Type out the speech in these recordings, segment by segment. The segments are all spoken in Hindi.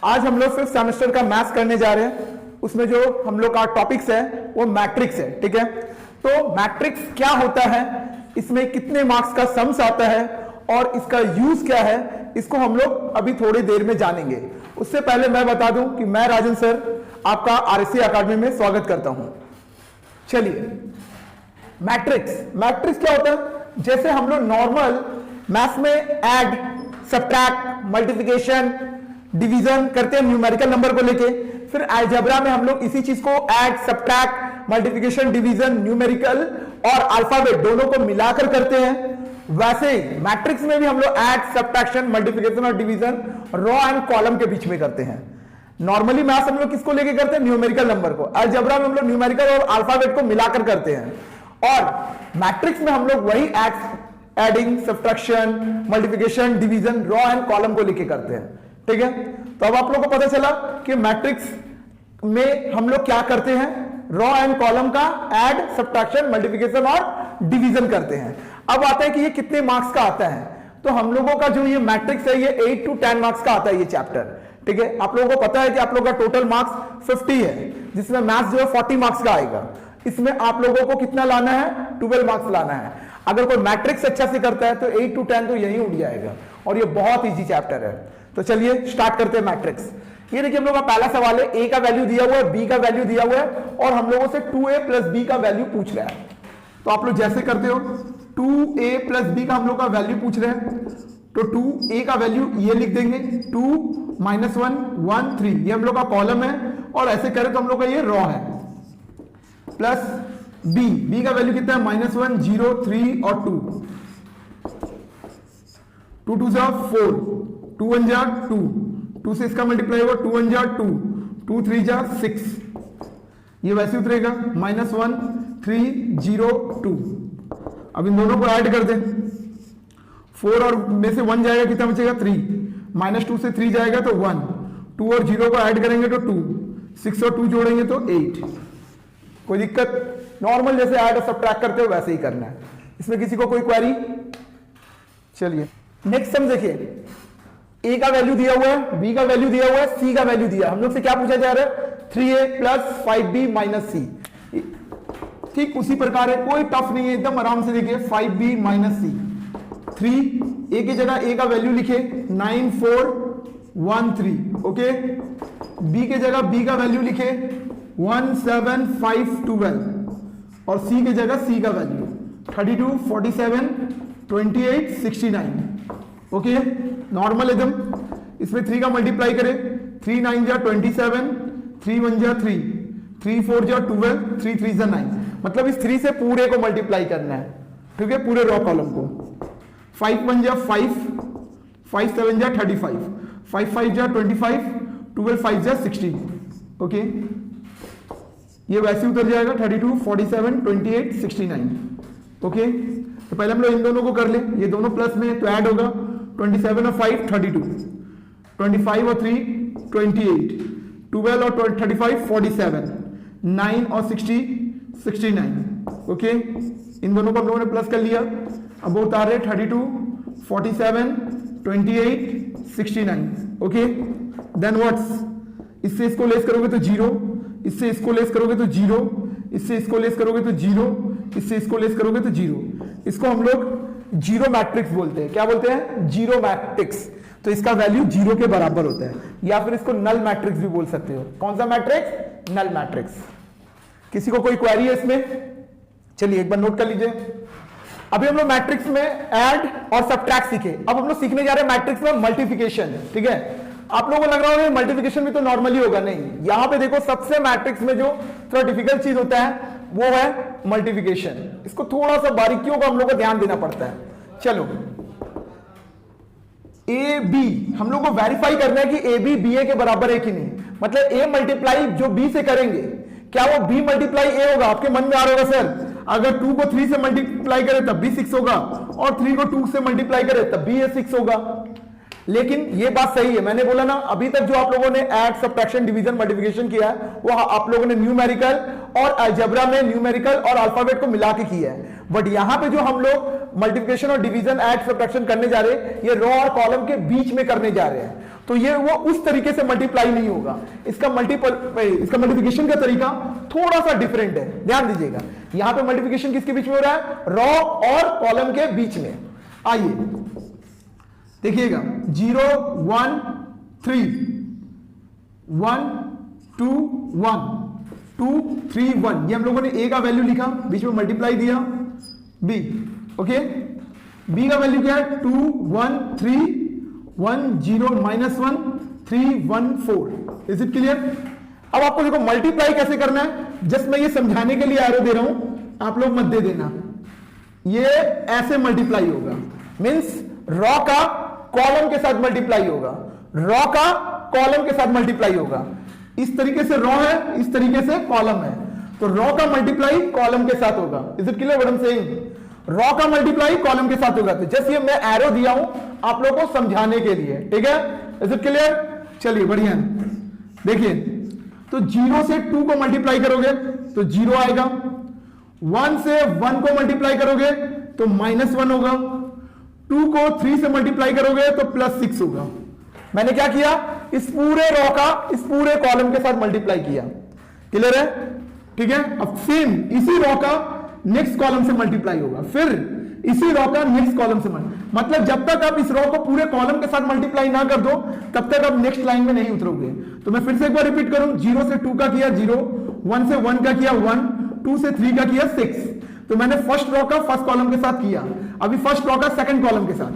आज हम लोग फिफ्थ सेमेस्टर का मैथ्स करने जा रहे हैं। उसमें जो हम लोग का टॉपिक्स है वो मैट्रिक्स है, ठीक है। तो मैट्रिक्स क्या होता है, इसमें कितने मार्क्स का सम्स आता है और इसका यूज क्या है, इसको हम लोग अभी थोड़ी देर में जानेंगे। उससे पहले मैं बता दूं कि मैं राजन सर आपका आरएससी एकेडमी में स्वागत करता हूं। चलिए, मैट्रिक्स क्या होता है, जैसे हम लोग नॉर्मल मैथ्स में ऐड, सब्ट्रैक्ट, मल्टीप्लिकेशन, डिवीजन करते हैं न्यूमेरिकल नंबर को लेके, फिर अलजेब्रा में हम लोग इसी चीज को add, subtract, multiplication, division, numerical और अल्फाबेट दोनों को मिलाकर करते हैं। वैसे ही मैट्रिक्स में भी हम लोग ऐड, सब्ट्रैक्शन, मल्टीप्लिकेशन और डिवीजन रो एंड कॉलम के बीच में करते हैं। नॉर्मली मैथ्स हम लोग किसको लेके करते हैं, न्यूमेरिकल नंबर को। अलजेब्रा में हम लोग न्यूमेरिकल और अल्फाबेट को मिलाकर करते हैं। और मैट्रिक्स में हम लोग वही adding, subtraction, multiplication, division, row and column को लेके करते हैं, ठीक है। तो अब आप लोगों को पता चला कि मैट्रिक्स में हम लोग क्या करते हैं, रो एंड कॉलम का ऐड, सब्ट्रैक्शन, मल्टीप्लिकेशन और डिवीजन करते हैं। अब आता है कि ये कितने मार्क्स का आता है। तो हम लोगों का जो ये मैट्रिक्स है ये 8 to 10 मार्क्स का आता है ये चैप्टर, ठीक है। आप लोगों को पता है कि आप लोगों का टोटल मार्क्स 50 है, जिसमें मैथ्स जो है 40 मार्क्स का आएगा। इसमें आप लोगों को कितना लाना है, 12 मार्क्स लाना है। अगर कोई मैट्रिक्स अच्छा से करता है तो 8 to 10 तो यही उठ जाएगा और ये बहुत इजी चैप्टर है। तो चलिए स्टार्ट करते हैं मैट्रिक्स। ये देखिए हम लोग का पहला सवाल है, ए का वैल्यू दिया हुआ है, बी का वैल्यू दिया हुआ है और हम लोगों से 2a प्लस बी का वैल्यू पूछ रहा है। तो आप लोग जैसे करते हो, 2a प्लस बी का हम लोग का वैल्यू पूछ रहे हैं, तो 2a का वैल्यू ये लिख देंगे, 2 -1 1 3, ये हम लोग का कॉलम है। और ऐसे करें तो हम लोग का ये रो है। प्लस बी का वैल्यू कितना है, -1 0 3 और 2, 2 2 4, 2 1 जा 2, 2 से इसका मल्टीप्लाई होगा, 2 1 जा 2, 2 3 जा 6, ये वैसे उतरेगा, -1 3 0 2। अब इन दोनों को ऐड कर दें, 4 और में से 1 जाएगा, कितना बचेगा 3, -2 से 3 जाएगा तो 1, 2 और 0 को ऐड करेंगे तो 2, 6 और 2 जोड़ेंगे तो 8। कोई दिक्कत, नॉर्मल जैसे ऐड और सब्ट्रैक्ट करते हो वैसे ही करना है। इसमें किसी को कोई क्वेरी? चलिए नेक्स्ट सम देखिए, ए का वैल्यू दिया हुआ है, बी का वैल्यू दिया हुआ है, सी का वैल्यू दिया है। हम लोग से क्या पूछा जा रहा है, 3a प्लस 5b माइनस सी। ठीक उसी प्रकार है, कोई टफ नहीं है, एकदम आराम से देखिए, 5b माइनस सी। 3a की जगह a का वैल्यू लिखे 9 4 1 3, ओके। b की जगह b का वैल्यू लिखे 1 7 5 12 और c की जगह c का वैल्यू 32 47 28 69, ओके। नॉर्मल एकदम। इसमें 3 का मल्टीप्लाई करें, 3 9 जा 27, 3 1 जा 3, 3 4 जा 12, 3 3 जा 9। मतलब इस 3 से पूरे को मल्टीप्लाई करना है, ठीक है, पूरे रो कॉलम को। 5 1 जा 5, 5 7 जा 35, 5 5 जा 25, 12 5 जा 16, ओके। ये वैसे उतर जाएगा, 32 47 28 69, ओके। तो पहले हम लोग इन दोनों को कर ले, ये दोनों प्लस में तो ऐड होगा, 27 और 5 32, 25 और 3 28, 12 और 35 47, 9 और 60 69, ओके। इन दोनों को हम लोगों ने प्लस कर लिया। अब वो उतार रहे 32 47 28 69, ओके। देन व्हाट्स, इससे इसको लेस करोगे तो 0, इससे इसको लेस करोगे तो 0, इससे इसको लेस करोगे तो 0, इससे इसको लेस करोगे तो 0। इसको हम लोग जीरो मैट्रिक्स बोलते हैं। क्या बोलते हैं, जीरो मैट्रिक्स। तो इसका वैल्यू 0 के बराबर होता है, या फिर इसको नल मैट्रिक्स भी बोल सकते हो। कौन सा मैट्रिक्स, नल मैट्रिक्स। किसी को कोई क्वेरी है इसमें? चलिए एक बार नोट कर लीजिए। अभी हम लोग मैट्रिक्स में ऐड और सब्ट्रैक्ट सीखे, अब हम लोग सीखने जा रहे हैं मैट्रिक्स में मल्टीप्लिकेशन, ठीक है। आप लोगों को लग रहा होगा मल्टीप्लिकेशन भी तो नॉर्मली होगा, नहीं। यहां पे देखो सबसे मैट्रिक्स में जो थोड़ा डिफिकल्ट चीज होता है वो है मल्टीप्लिकेशन। इसको थोड़ा सा बारीकियों को हम लोग को ध्यान देना पड़ता है। चलो, ए बी हम लोग को वेरीफाई करना है कि ए बी बी ए के बराबर है कि नहीं। मतलब ए मल्टीप्लाई जो बी से करेंगे, क्या वो बी मल्टीप्लाई ए होगा? आपके मन में आ रहा होगा सर, अगर 2 को 3 से मल्टीप्लाई करें तब भी 6 होगा, और 3 को 2 से मल्टीप्लाई करें तब भी ये 6 होगा। लेकिन ये बात सही है, मैंने बोला ना अभी तक जो आप लोगों ने ऐड, सब्ट्रैक्शन, डिवीजन, मल्टीप्लिकेशन किया है वो आप लोगों ने न्यूमेरिकल और अलजेब्रा में न्यूमेरिकल और अल्फाबेट को मिला के किया है। बट यहां पे जो हम लोग मल्टीप्लिकेशन और डिवीजन, ऐड, सब्ट्रैक्शन करने जा रहे हैं, ये रो और कॉलम के बीच में करने जा रहे हैं। तो ये वो उस तरीके से मल्टीप्लाई नहीं होगा। इसका मल्टीप्लिकेशन का तरीका थोड़ा सा डिफरेंट है, ध्यान दीजिएगा। यहां पे मल्टीप्लिकेशन किसके बीच में हो रहा है? रॉ और कॉलम के बीच में। आइए देखिएगा, 0 1 3 1 2 1 2 3 1, ये हम लोगों ने ए का वैल्यू लिखा, बीच में मल्टीप्लाई दिया बी। ओके, बी का वैल्यू क्या है? 2 1 3 1 0 -1 3 1 4। Is it clear? अब आपको देखो मल्टीप्लाई कैसे करना है, जस्ट मैं ये समझाने के लिए एरो दे रहा हूं, आप लोग मत दे देना। ये ऐसे मल्टीप्लाई होगा, मींस रॉ का कॉलम के साथ मल्टीप्लाई होगा, रॉ का कॉलम के साथ मल्टीप्लाई होगा। इस तरीके से रॉ है, इस तरीके से कॉलम है, तो रॉ का मल्टीप्लाई कॉलम के साथ होगा। Is it clear what I am saying? Raw का मल्टीप्लाई कॉलम के साथ होगा। तो जैसे ये मैं एरो दिया हूं आप लोगों को समझाने के लिए, ठीक है? Is it clear? चलिए बढ़िया, देखिए तो 0 से 2 को मल्टीप्लाई करोगे तो 0 आएगा, 1 से 1 को मल्टीप्लाई करोगे तो -1 होगा, 2 को 3 से मल्टीप्लाई करोगे तो +6 होगा। मैंने क्या किया? इस पूरे रॉ का इस पूरे कॉलम के साथ मल्टीप्लाई किया। क्लियर है? ठीक है। अब सेम इसी रॉ का नेक्स्ट कॉलम से मल्टीप्लाई होगा, फिर इसी रॉ का नेक्स्ट कॉलम से मतलब जब तक आप इस रॉ को पूरे कॉलम के साथ मल्टीप्लाई ना कर दो तब तक आप नेक्स्ट लाइन में नहीं उतरोगे। तो मैं फिर से एक बार रिपीट करूं, 0 से 2 का किया 0, 1 से 1 का किया 1, 2 से 3 का किया 6। तो मैंने फर्स्ट रॉ का फर्स्ट कॉलम के साथ किया, अभी फर्स्ट रॉ का सेकंड कॉलम के साथ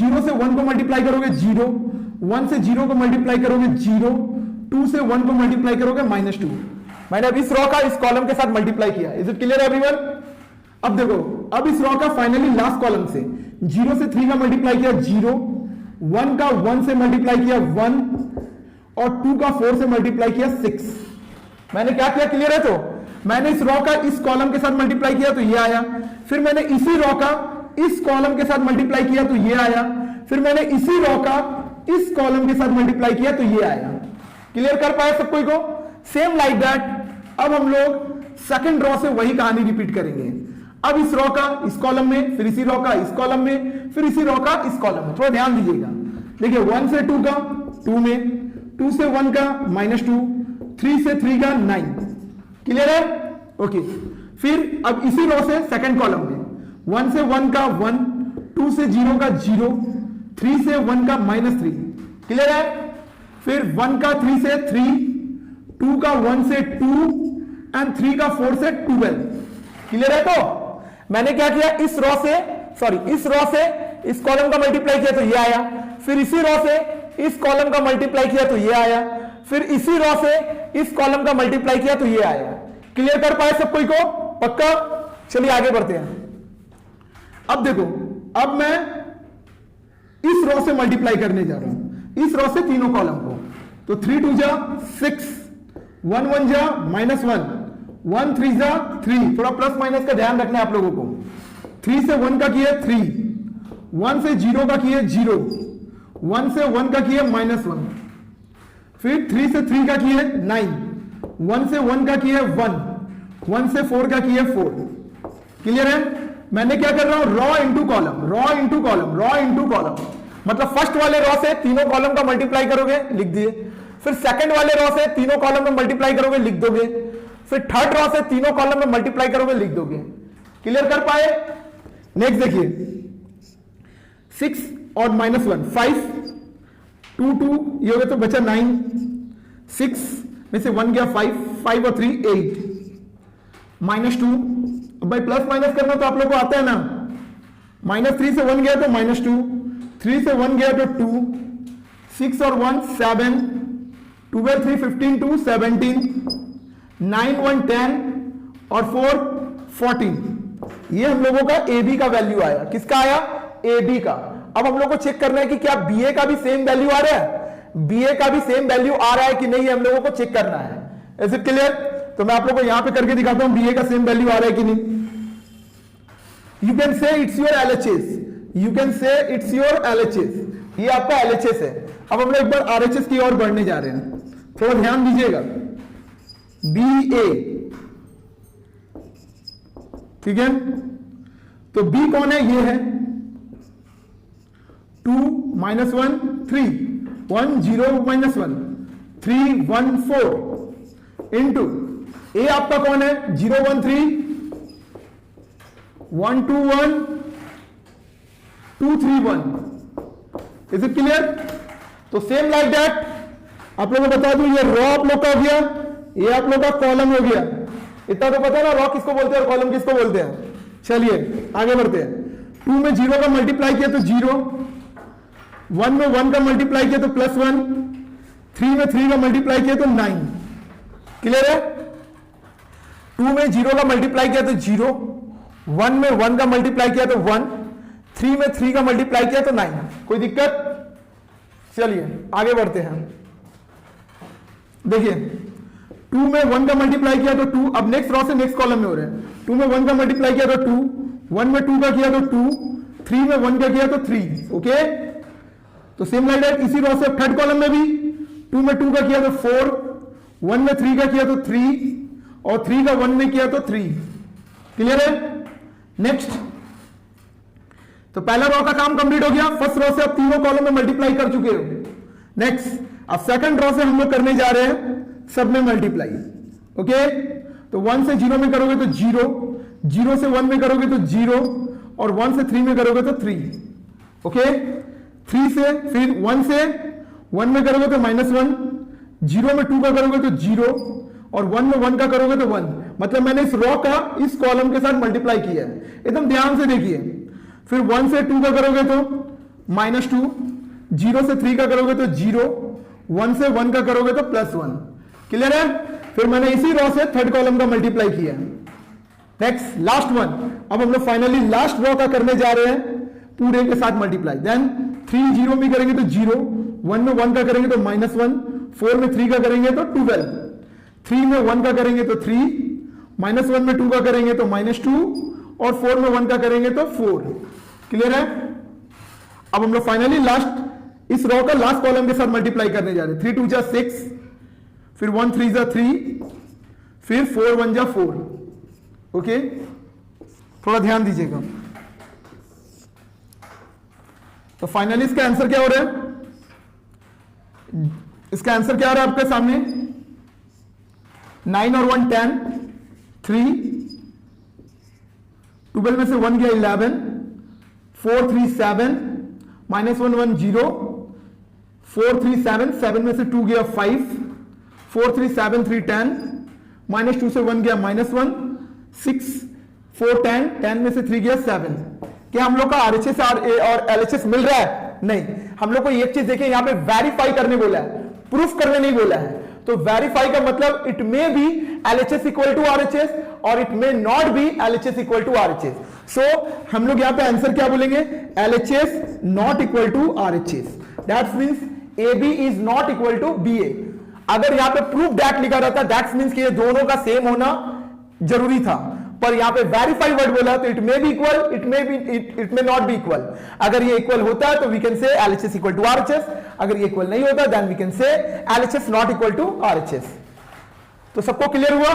0 से 1 को मल्टीप्लाई करोगे 0, 1 से 0 को मल्टीप्लाई करोगे 0, 2 से 1 को मल्टीप्लाई करोगे -2। मैंने अब इस रॉ का इस कॉलम के साथ मल्टीप्लाई किया। Is it clear everyone? अब देखो, अब इस रॉ का फाइनली लास्ट कॉलम से 0 से 3 का मल्टीप्लाई किया 0, 1 का 1 से मल्टीप्लाई किया 1 और 2 का 4 से मल्टीप्लाई किया 6। मैंने क्या किया? क्लियर है? तो मैंने इस रॉ का इस कॉलम के साथ मल्टीप्लाई किया तो ये आया, फिर मैंने इसी रॉ का इस कॉलम के साथ मल्टीप्लाई किया तो ये आया, फिर मैंने इसी रॉ का इस कॉलम के साथ मल्टीप्लाई किया तो ये आया। क्लियर कर पाए सब कोई को? सेम लाइक दैट अब हम लोग सेकंड रॉ से वही कहानी रिपीट करेंगे। अब इस रॉ का इस कॉलम में, फिर इसी रॉ का इस कॉलम में, फिर इसी रॉ का इस कॉलम में। थोड़ा ध्यान दीजिएगा। देखिए 1 से 2 का 2 में, 2 से 1 का -2, 3 से 3 का 9। क्लियर है? ओके। फिर अब इसी रॉ से सेकंड कॉलम में 1 से 1 का 1, 2 से 0 का 0, 3 से 1 का -3। क्लियर है? फिर 1 का 3 से 3, 2 का 1 से 2 एंड 3 का 4 से 12। क्लियर है? तो मैंने क्या किया? इस रॉ से इस कॉलम का मल्टीप्लाई किया तो ये आया, फिर इसी रॉ से इस कॉलम का मल्टीप्लाई किया तो ये आया, फिर इसी रॉ से इस कॉलम का मल्टीप्लाई किया तो ये आया। क्लियर कर पाए सब कोई को? पक्का? चलिए आगे बढ़ते हैं। अब देखो, अब मैं इस रॉ से मल्टीप्लाई करने जा रहा हूं, इस रॉ से तीनों कॉलम को। तो 3 2 जा 6, 1 1 जा -1, 1 3 जा 3। थोड़ा प्लस माइनस का ध्यान रखना है आप लोगों को। 3 से 1 का किया 3, 1 से 0 का किया 0, 1 से 1 का किया -1, फिर 3 से 3 का किया 9, 1 से 1 का किया 1, 1 से 4 का किया 4। क्लियर है? मैंने क्या कर रहा हूं? Raw into column, raw into column, raw into column. मतलब फर्स्ट वाले रॉ से तीनों कॉलम का मल्टीप्लाई करोगे, लिख दिए। फिर सेकंड वाले रॉ से तीनों कॉलम में मल्टीप्लाई करोगे, लिख दोगे। फिर थर्ड रॉ से तीनों कॉलम में मल्टीप्लाई करोगे, लिख दोगे। क्लियर कर पाए? नेक्स्ट देखिए, 6 और -1 5, 2 2 ये हो गया तो बचा 9, 6 में से 1 गया 5, 5 और 3 8, -2। अब भाई प्लस माइनस करना तो आप लोग को आता है ना। -3 से 1 गया तो -2, 3 से 1 गया तो 2, 6 और 1 7, 12 3 15 2 17, 9 1 10 और 4 14। ये हम लोगों का AB का वैल्यू आया। किसका आया? AB का। अब हम लोग को चेक करना है कि क्या BA का भी सेम वैल्यू आ रहा है, BA का भी सेम वैल्यू आ रहा है कि नहीं, हम लोगों को चेक करना है। Is it clear? तो मैं आप लोगों को यहां पे करके दिखाता हूं BA का सेम वैल्यू आ रहा है कि नहीं। You can say it's your LHS, you can say it's your LHS, ये आपका LHS है। अब हम लोग एक बार RHS की ओर बढ़ने जा रहे हैं, थोड़ा ध्यान दीजिएगा। BA, ठीक है? तो B कौन है? ये है 2 -1 3, 1 0 माइनस 1 3 1 4 इंटू ए आपका कौन है 0 1 3 1 2 1 2 3 1। Is it clear? तो सेम लाइक दैट आप लोगों को बता दूं, ये रॉ आप लोग का हो गया, ये आप लोग का कॉलम हो गया। इतना तो पता है ना रॉ किसको बोलते हैं और कॉलम किसको बोलते हैं। चलिए आगे बढ़ते हैं। 2 में 0 का मल्टीप्लाई किया तो 0, 1 में 1 का मल्टीप्लाई किया तो +1, 3 में 3 का मल्टीप्लाई किया तो 9। क्लियर है? 2 में 0 का मल्टीप्लाई किया तो 0, 1 में 1 का मल्टीप्लाई किया तो 1, 3 में 3 का मल्टीप्लाई किया तो 9। कोई दिक्कत? चलिए आगे बढ़ते हैं। देखिए 2 में 1 का मल्टीप्लाई किया तो 2, अब नेक्स्ट रॉ से नेक्स्ट कॉलम में हो रहे हैं। 2 में 1 का मल्टीप्लाई किया तो 2, 1 में 2 का किया तो 2, 3 में 1 का किया तो 3। ओके, तो सेम लाइक दैट इसी रॉ से थर्ड कॉलम में भी 2 में 2 का किया तो 4, 1 में 3 का किया तो 3 और 3 का 1 में किया तो 3। क्लियर है? नेक्स्ट, तो पहला रॉ का काम कंप्लीट हो गया। फर्स्ट रॉ से आप तीनों कॉलम में मल्टीप्लाई कर चुके हो। नेक्स्ट, अब सेकंड रॉ से हम लोग करने जा रहे हैं सब में मल्टीप्लाई। ओके, तो 1 से 0 में करोगे तो 0, 0 से 1 में करोगे तो 0 और 1 से 3 में करोगे तो 3। ओके, 3 से फिर 1 से 1 में करोगे तो -1, 0 में 2 का करोगे तो 0 और 1 में 1 का करोगे तो 1। मतलब मैंने इस रॉ का इस कॉलम के साथ मल्टीप्लाई किया है। एकदम ध्यान से देखिए। फिर 1 से 2 का करोगे तो -2, 0 से 3 का करोगे तो 0, 1 से 1 का करोगे तो +1। क्लियर है? फिर मैंने इसी रॉ से थर्ड कॉलम का मल्टीप्लाई किया। Next, last one. अब हम लोग फाइनली लास्ट रॉ का करने जा रहे हैं पूरे के साथ मल्टीप्लाई। देन 3 0 में करेंगे तो 0, 1 में 1 का करेंगे तो -1, 4 में 3 का करेंगे तो 12, 3 में 1 का करेंगे तो 3, -1 में 2 का करेंगे तो -2 और 4 में 1 का करेंगे तो 4। क्लियर है? अब हम लोग फाइनली लास्ट इस रॉ का लास्ट कॉलम के साथ मल्टीप्लाई करने जा रहे हैं। 3 2 जा 6, फिर 1 3 जा 3, फिर 4 1 जा 4। ओके, थोड़ा ध्यान दीजिएगा। तो फाइनली इसका आंसर क्या हो रहा है? इसका आंसर क्या हो रहा है आपके सामने? 9 और 1 10, 3, 12 में से 1 गया 11, 4 3 7, -1 1 0, 4 3 7, 7 में से 2 गया 5, 4 3 7 3 10, -2 से 1 गया -1, 6 4 10, 10 में से 3 गया 7। क्या हम लोग का RHS और LHS मिल रहा है? नहीं। हम लोग को एक चीज देखिए, यहां पे वेरीफाई करने बोला है, प्रूफ करने नहीं बोला है। तो वेरीफाई का मतलब it may be LHS equal to RHS और it may not be LHS equal to RHS। So हम लोग यहां पे आंसर क्या बोलेंगे? LHS not equal to RHS। That means AB is not equal to BA। अगर यहां पे प्रूफ दैट लिखा रहता, दैट मींस कि ये दोनों का सेम होना जरूरी था, पर यहां पे वेरीफाई वर्ड बोला तो it may be equal, it may not be equal. अगर ये इक्वल होता है तो we can say LHS equal to RHS, अगर ये इक्वल नहीं होता then we can say LHS not equal to RHS। तो सबको क्लियर हुआ?